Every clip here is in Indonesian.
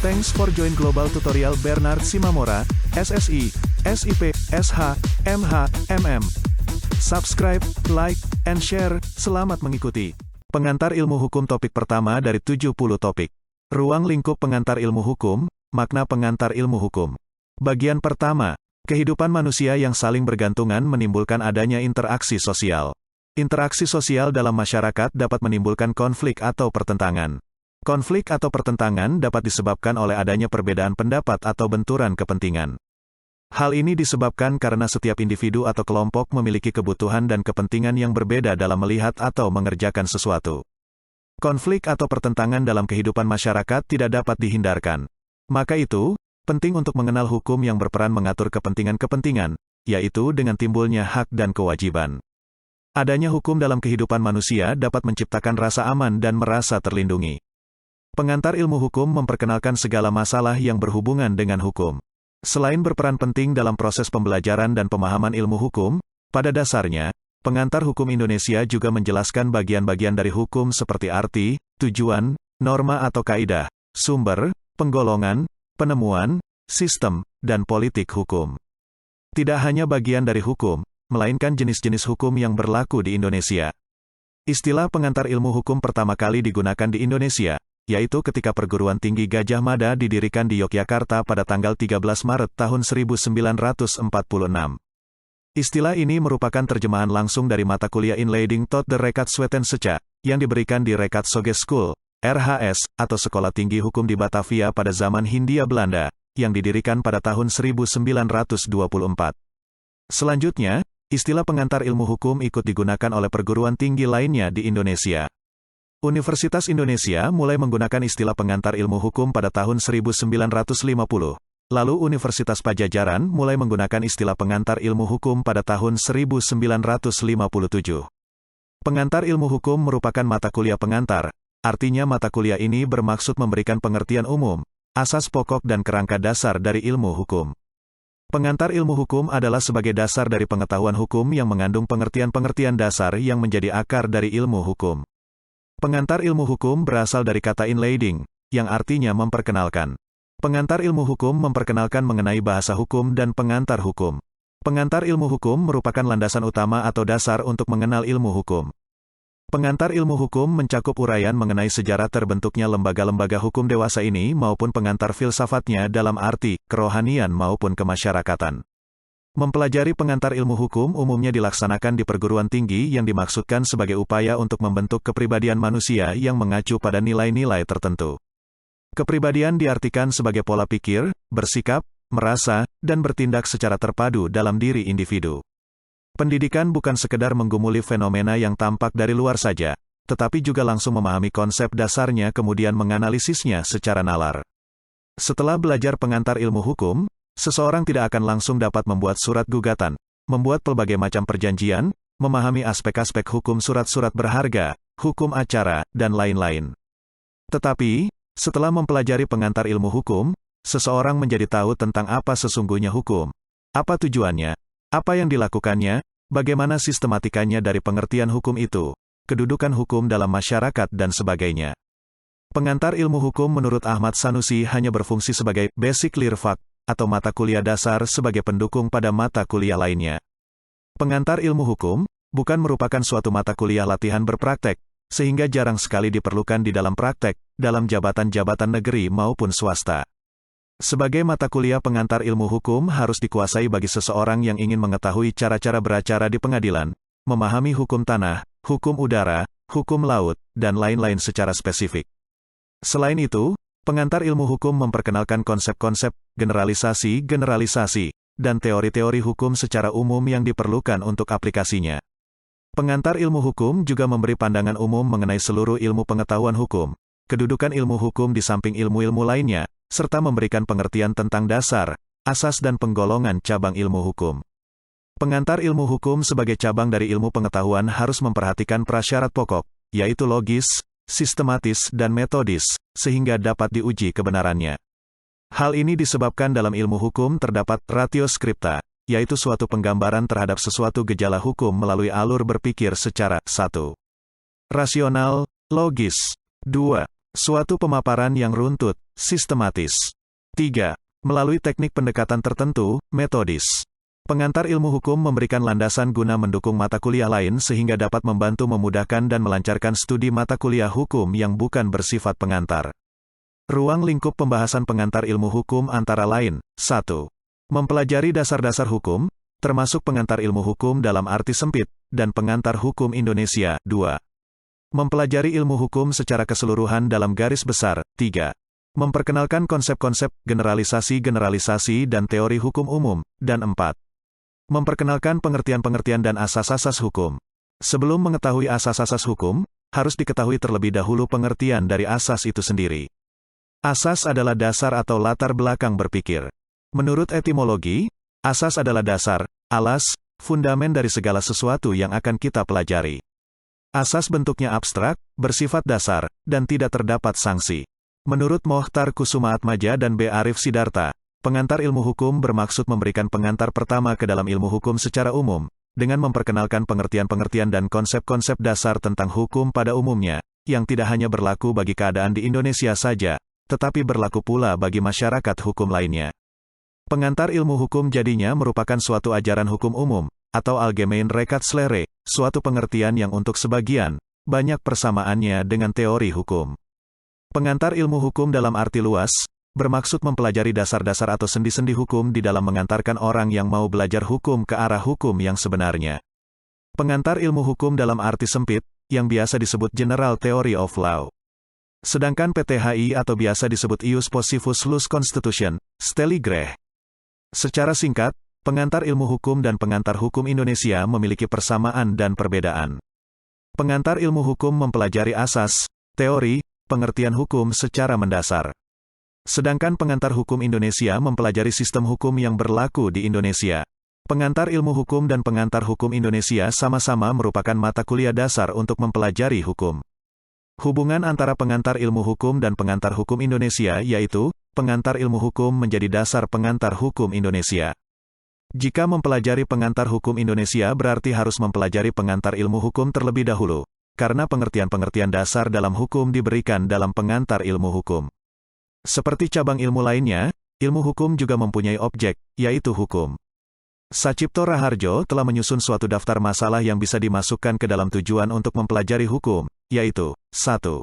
Thanks for join Global Tutorial Bernard Simamora, SSI, SIP, SH, MH, MM. Subscribe, like, and share. Selamat mengikuti. Pengantar ilmu hukum topik pertama dari 70 topik. Ruang lingkup pengantar ilmu hukum, makna pengantar ilmu hukum. Bagian pertama, kehidupan manusia yang saling bergantungan menimbulkan adanya interaksi sosial. Interaksi sosial dalam masyarakat dapat menimbulkan konflik atau pertentangan. Konflik atau pertentangan dapat disebabkan oleh adanya perbedaan pendapat atau benturan kepentingan. Hal ini disebabkan karena setiap individu atau kelompok memiliki kebutuhan dan kepentingan yang berbeda dalam melihat atau mengerjakan sesuatu. Konflik atau pertentangan dalam kehidupan masyarakat tidak dapat dihindarkan. Maka itu, penting untuk mengenal hukum yang berperan mengatur kepentingan-kepentingan, yaitu dengan timbulnya hak dan kewajiban. Adanya hukum dalam kehidupan manusia dapat menciptakan rasa aman dan merasa terlindungi. Pengantar ilmu hukum memperkenalkan segala masalah yang berhubungan dengan hukum. Selain berperan penting dalam proses pembelajaran dan pemahaman ilmu hukum, pada dasarnya, pengantar hukum Indonesia juga menjelaskan bagian-bagian dari hukum seperti arti, tujuan, norma atau kaidah, sumber, penggolongan, penemuan, sistem, dan politik hukum. Tidak hanya bagian dari hukum, melainkan jenis-jenis hukum yang berlaku di Indonesia. Istilah pengantar ilmu hukum pertama kali digunakan di Indonesia, yaitu ketika Perguruan Tinggi Gadjah Mada didirikan di Yogyakarta pada tanggal 13 Maret tahun 1946. Istilah ini merupakan terjemahan langsung dari mata kuliah Inleiding tot de Rechtswetenschap, yang diberikan di Rechtshogeschool, RHS, atau Sekolah Tinggi Hukum di Batavia pada zaman Hindia Belanda, yang didirikan pada tahun 1924. Selanjutnya, istilah pengantar ilmu hukum ikut digunakan oleh perguruan tinggi lainnya di Indonesia. Universitas Indonesia mulai menggunakan istilah pengantar ilmu hukum pada tahun 1950. Lalu Universitas Padjadjaran mulai menggunakan istilah pengantar ilmu hukum pada tahun 1957. Pengantar ilmu hukum merupakan mata kuliah pengantar, artinya mata kuliah ini bermaksud memberikan pengertian umum, asas pokok dan kerangka dasar dari ilmu hukum. Pengantar ilmu hukum adalah sebagai dasar dari pengetahuan hukum yang mengandung pengertian-pengertian dasar yang menjadi akar dari ilmu hukum. Pengantar ilmu hukum berasal dari kata inleiding, yang artinya memperkenalkan. Pengantar ilmu hukum memperkenalkan mengenai bahasa hukum dan pengantar hukum. Pengantar ilmu hukum merupakan landasan utama atau dasar untuk mengenal ilmu hukum. Pengantar ilmu hukum mencakup uraian mengenai sejarah terbentuknya lembaga-lembaga hukum dewasa ini maupun pengantar filsafatnya dalam arti kerohanian maupun kemasyarakatan. Mempelajari pengantar ilmu hukum umumnya dilaksanakan di perguruan tinggi yang dimaksudkan sebagai upaya untuk membentuk kepribadian manusia yang mengacu pada nilai-nilai tertentu. Kepribadian diartikan sebagai pola pikir, bersikap, merasa, dan bertindak secara terpadu dalam diri individu. Pendidikan bukan sekedar menggumuli fenomena yang tampak dari luar saja, tetapi juga langsung memahami konsep dasarnya kemudian menganalisisnya secara nalar. Setelah belajar pengantar ilmu hukum, seseorang tidak akan langsung dapat membuat surat gugatan, membuat pelbagai macam perjanjian, memahami aspek-aspek hukum surat-surat berharga, hukum acara, dan lain-lain. Tetapi, setelah mempelajari pengantar ilmu hukum, seseorang menjadi tahu tentang apa sesungguhnya hukum, apa tujuannya, apa yang dilakukannya, bagaimana sistematikanya dari pengertian hukum itu, kedudukan hukum dalam masyarakat dan sebagainya. Pengantar ilmu hukum menurut Ahmad Sanusi hanya berfungsi sebagai basic clear fact, atau mata kuliah dasar sebagai pendukung pada mata kuliah lainnya. Pengantar ilmu hukum bukan merupakan suatu mata kuliah latihan berpraktek, sehingga jarang sekali diperlukan di dalam praktek, dalam jabatan-jabatan negeri maupun swasta. Sebagai mata kuliah pengantar ilmu hukum harus dikuasai bagi seseorang yang ingin mengetahui cara-cara beracara di pengadilan, memahami hukum tanah, hukum udara, hukum laut, dan lain-lain secara spesifik. Selain itu, pengantar ilmu hukum memperkenalkan konsep-konsep, generalisasi, dan teori-teori hukum secara umum yang diperlukan untuk aplikasinya. Pengantar ilmu hukum juga memberi pandangan umum mengenai seluruh ilmu pengetahuan hukum, kedudukan ilmu hukum di samping ilmu-ilmu lainnya, serta memberikan pengertian tentang dasar, asas dan penggolongan cabang ilmu hukum. Pengantar ilmu hukum sebagai cabang dari ilmu pengetahuan harus memperhatikan prasyarat pokok, yaitu logis, sistematis dan metodis, sehingga dapat diuji kebenarannya. Hal ini disebabkan dalam ilmu hukum terdapat ratio scripta, yaitu suatu penggambaran terhadap sesuatu gejala hukum melalui alur berpikir secara 1. Rasional, logis. 2. Suatu pemaparan yang runtut, sistematis. 3. Melalui teknik pendekatan tertentu, metodis. Pengantar ilmu hukum memberikan landasan guna mendukung mata kuliah lain sehingga dapat membantu memudahkan dan melancarkan studi mata kuliah hukum yang bukan bersifat pengantar. Ruang lingkup pembahasan pengantar ilmu hukum antara lain, 1. Mempelajari dasar-dasar hukum, termasuk pengantar ilmu hukum dalam arti sempit, dan pengantar hukum Indonesia, 2. Mempelajari ilmu hukum secara keseluruhan dalam garis besar, 3. Memperkenalkan konsep-konsep, generalisasi-generalisasi dan teori hukum umum, dan 4. Memperkenalkan pengertian-pengertian dan asas-asas hukum. Sebelum mengetahui asas-asas hukum, harus diketahui terlebih dahulu pengertian dari asas itu sendiri. Asas adalah dasar atau latar belakang berpikir. Menurut etimologi, asas adalah dasar, alas, fundamen dari segala sesuatu yang akan kita pelajari. Asas bentuknya abstrak, bersifat dasar, dan tidak terdapat sanksi. Menurut Mohtar Kusumaatmaja dan B. Arif Sidarta, pengantar ilmu hukum bermaksud memberikan pengantar pertama ke dalam ilmu hukum secara umum, dengan memperkenalkan pengertian-pengertian dan konsep-konsep dasar tentang hukum pada umumnya, yang tidak hanya berlaku bagi keadaan di Indonesia saja, tetapi berlaku pula bagi masyarakat hukum lainnya. Pengantar ilmu hukum jadinya merupakan suatu ajaran hukum umum, atau Algemeen Rechtslehre, suatu pengertian yang untuk sebagian, banyak persamaannya dengan teori hukum. Pengantar ilmu hukum dalam arti luas, bermaksud mempelajari dasar-dasar atau sendi-sendi hukum di dalam mengantarkan orang yang mau belajar hukum ke arah hukum yang sebenarnya. Pengantar ilmu hukum dalam arti sempit, yang biasa disebut General Theory of Law. Sedangkan PTHI atau biasa disebut Ius Possivus Lus Constitution, Steli Greh. Secara singkat, pengantar ilmu hukum dan pengantar hukum Indonesia memiliki persamaan dan perbedaan. Pengantar ilmu hukum mempelajari asas, teori, pengertian hukum secara mendasar. Sedangkan pengantar hukum Indonesia mempelajari sistem hukum yang berlaku di Indonesia. Pengantar ilmu hukum dan pengantar hukum Indonesia sama-sama merupakan mata kuliah dasar untuk mempelajari hukum. Hubungan antara pengantar ilmu hukum dan pengantar hukum Indonesia yaitu, pengantar ilmu hukum menjadi dasar pengantar hukum Indonesia. Jika mempelajari pengantar hukum Indonesia berarti harus mempelajari pengantar ilmu hukum terlebih dahulu, karena pengertian-pengertian dasar dalam hukum diberikan dalam pengantar ilmu hukum. Seperti cabang ilmu lainnya, ilmu hukum juga mempunyai objek, yaitu hukum. Sacipto Raharjo telah menyusun suatu daftar masalah yang bisa dimasukkan ke dalam tujuan untuk mempelajari hukum, yaitu, 1.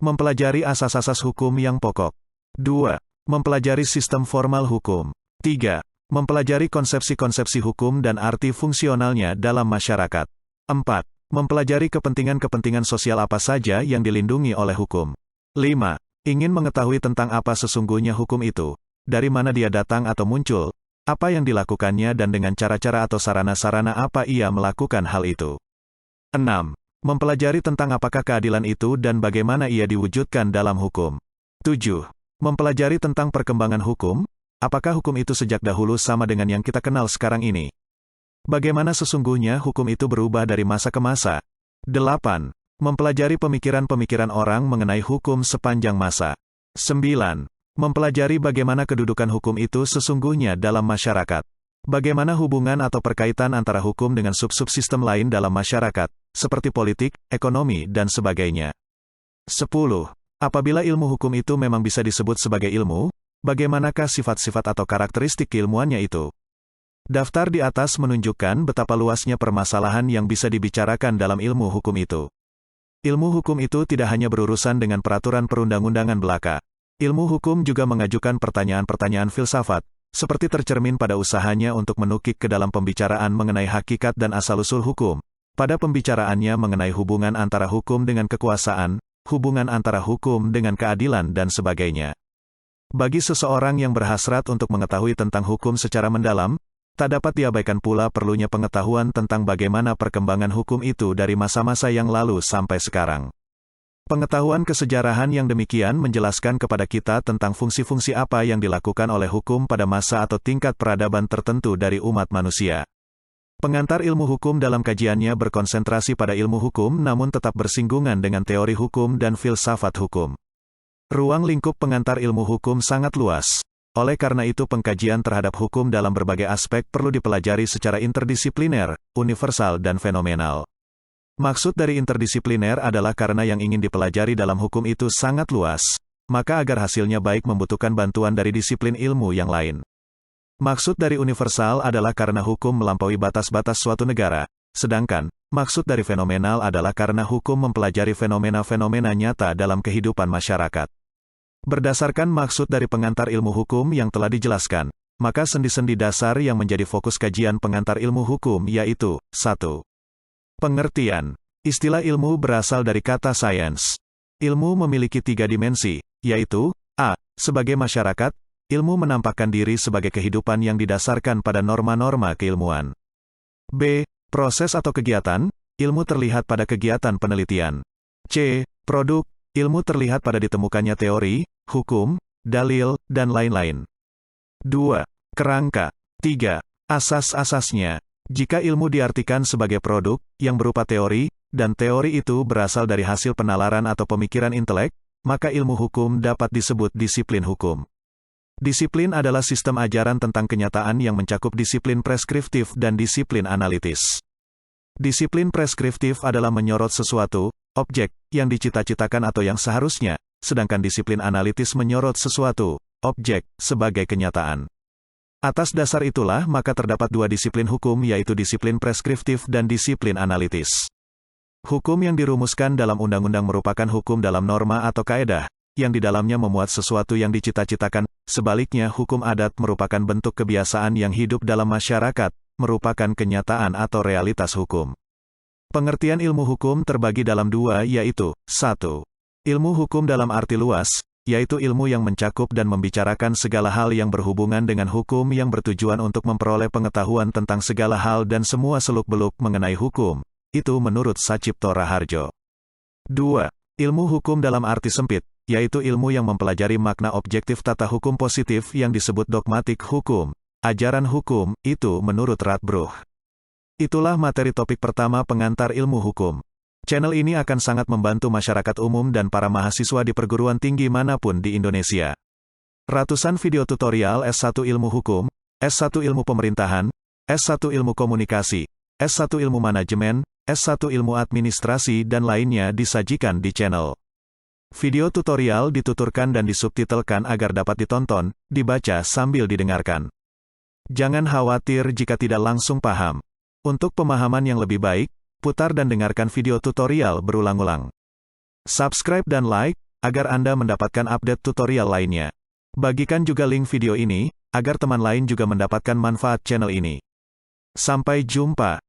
Mempelajari asas-asas hukum yang pokok. 2. Mempelajari sistem formal hukum. 3. Mempelajari konsepsi-konsepsi hukum dan arti fungsionalnya dalam masyarakat. 4. Mempelajari kepentingan-kepentingan sosial apa saja yang dilindungi oleh hukum. 5. Ingin mengetahui tentang apa sesungguhnya hukum itu, dari mana dia datang atau muncul, apa yang dilakukannya dan dengan cara-cara atau sarana-sarana apa ia melakukan hal itu. 6. Mempelajari tentang apakah keadilan itu dan bagaimana ia diwujudkan dalam hukum. 7. Mempelajari tentang perkembangan hukum, apakah hukum itu sejak dahulu sama dengan yang kita kenal sekarang ini. Bagaimana sesungguhnya hukum itu berubah dari masa ke masa. 8. Mempelajari pemikiran-pemikiran orang mengenai hukum sepanjang masa. 9. Mempelajari bagaimana kedudukan hukum itu sesungguhnya dalam masyarakat. Bagaimana hubungan atau perkaitan antara hukum dengan sub-sub sistem lain dalam masyarakat, seperti politik, ekonomi, dan sebagainya. 10. Apabila ilmu hukum itu memang bisa disebut sebagai ilmu, bagaimanakah sifat-sifat atau karakteristik keilmuannya itu? Daftar di atas menunjukkan betapa luasnya permasalahan yang bisa dibicarakan dalam ilmu hukum itu. Ilmu hukum itu tidak hanya berurusan dengan peraturan perundang-undangan belaka. Ilmu hukum juga mengajukan pertanyaan-pertanyaan filsafat, seperti tercermin pada usahanya untuk menukik ke dalam pembicaraan mengenai hakikat dan asal-usul hukum, pada pembicaraannya mengenai hubungan antara hukum dengan kekuasaan, hubungan antara hukum dengan keadilan dan sebagainya. Bagi seseorang yang berhasrat untuk mengetahui tentang hukum secara mendalam, tak dapat diabaikan pula perlunya pengetahuan tentang bagaimana perkembangan hukum itu dari masa-masa yang lalu sampai sekarang. Pengetahuan kesejarahan yang demikian menjelaskan kepada kita tentang fungsi-fungsi apa yang dilakukan oleh hukum pada masa atau tingkat peradaban tertentu dari umat manusia. Pengantar ilmu hukum dalam kajiannya berkonsentrasi pada ilmu hukum namun tetap bersinggungan dengan teori hukum dan filsafat hukum. Ruang lingkup pengantar ilmu hukum sangat luas. Oleh karena itu pengkajian terhadap hukum dalam berbagai aspek perlu dipelajari secara interdisipliner, universal dan fenomenal. Maksud dari interdisipliner adalah karena yang ingin dipelajari dalam hukum itu sangat luas, maka agar hasilnya baik membutuhkan bantuan dari disiplin ilmu yang lain. Maksud dari universal adalah karena hukum melampaui batas-batas suatu negara, sedangkan maksud dari fenomenal adalah karena hukum mempelajari fenomena-fenomena nyata dalam kehidupan masyarakat. Berdasarkan maksud dari pengantar ilmu hukum yang telah dijelaskan, maka sendi-sendi dasar yang menjadi fokus kajian pengantar ilmu hukum yaitu 1. Pengertian. Istilah ilmu berasal dari kata science. Ilmu memiliki 3 dimensi, yaitu a. Sebagai masyarakat, ilmu menampakkan diri sebagai kehidupan yang didasarkan pada norma-norma keilmuan. b. Proses atau kegiatan, ilmu terlihat pada kegiatan penelitian. c. Produk, ilmu terlihat pada ditemukannya teori, hukum, dalil, dan lain-lain. 2. Kerangka. 3. Asas-asasnya. Jika ilmu diartikan sebagai produk, yang berupa teori, dan teori itu berasal dari hasil penalaran atau pemikiran intelek, maka ilmu hukum dapat disebut disiplin hukum. Disiplin adalah sistem ajaran tentang kenyataan yang mencakup disiplin preskriptif dan disiplin analitis. Disiplin preskriptif adalah menyorot sesuatu, objek, yang dicita-citakan atau yang seharusnya, sedangkan disiplin analitis menyorot sesuatu, objek, sebagai kenyataan. Atas dasar itulah maka terdapat 2 disiplin hukum yaitu disiplin preskriptif dan disiplin analitis. Hukum yang dirumuskan dalam undang-undang merupakan hukum dalam norma atau kaedah, yang di dalamnya memuat sesuatu yang dicita-citakan. Sebaliknya hukum adat merupakan bentuk kebiasaan yang hidup dalam masyarakat, merupakan kenyataan atau realitas hukum. Pengertian ilmu hukum terbagi dalam 2 yaitu, 1. Ilmu hukum dalam arti luas, yaitu ilmu yang mencakup dan membicarakan segala hal yang berhubungan dengan hukum yang bertujuan untuk memperoleh pengetahuan tentang segala hal dan semua seluk-beluk mengenai hukum. Itu menurut Sacipto Raharjo. 2. Ilmu hukum dalam arti sempit, yaitu ilmu yang mempelajari makna objektif tata hukum positif yang disebut dogmatik hukum, ajaran hukum, itu menurut Radbruch. Itulah materi topik pertama pengantar ilmu hukum. Channel ini akan sangat membantu masyarakat umum dan para mahasiswa di perguruan tinggi manapun di Indonesia. Ratusan video tutorial S1 Ilmu Hukum, S1 Ilmu Pemerintahan, S1 Ilmu Komunikasi, S1 Ilmu Manajemen, S1 Ilmu Administrasi dan lainnya disajikan di channel. Video tutorial dituturkan dan disubtitelkan agar dapat ditonton, dibaca sambil didengarkan. Jangan khawatir jika tidak langsung paham. Untuk pemahaman yang lebih baik, putar dan dengarkan video tutorial berulang-ulang. Subscribe dan like, agar Anda mendapatkan update tutorial lainnya. Bagikan juga link video ini, agar teman lain juga mendapatkan manfaat channel ini. Sampai jumpa.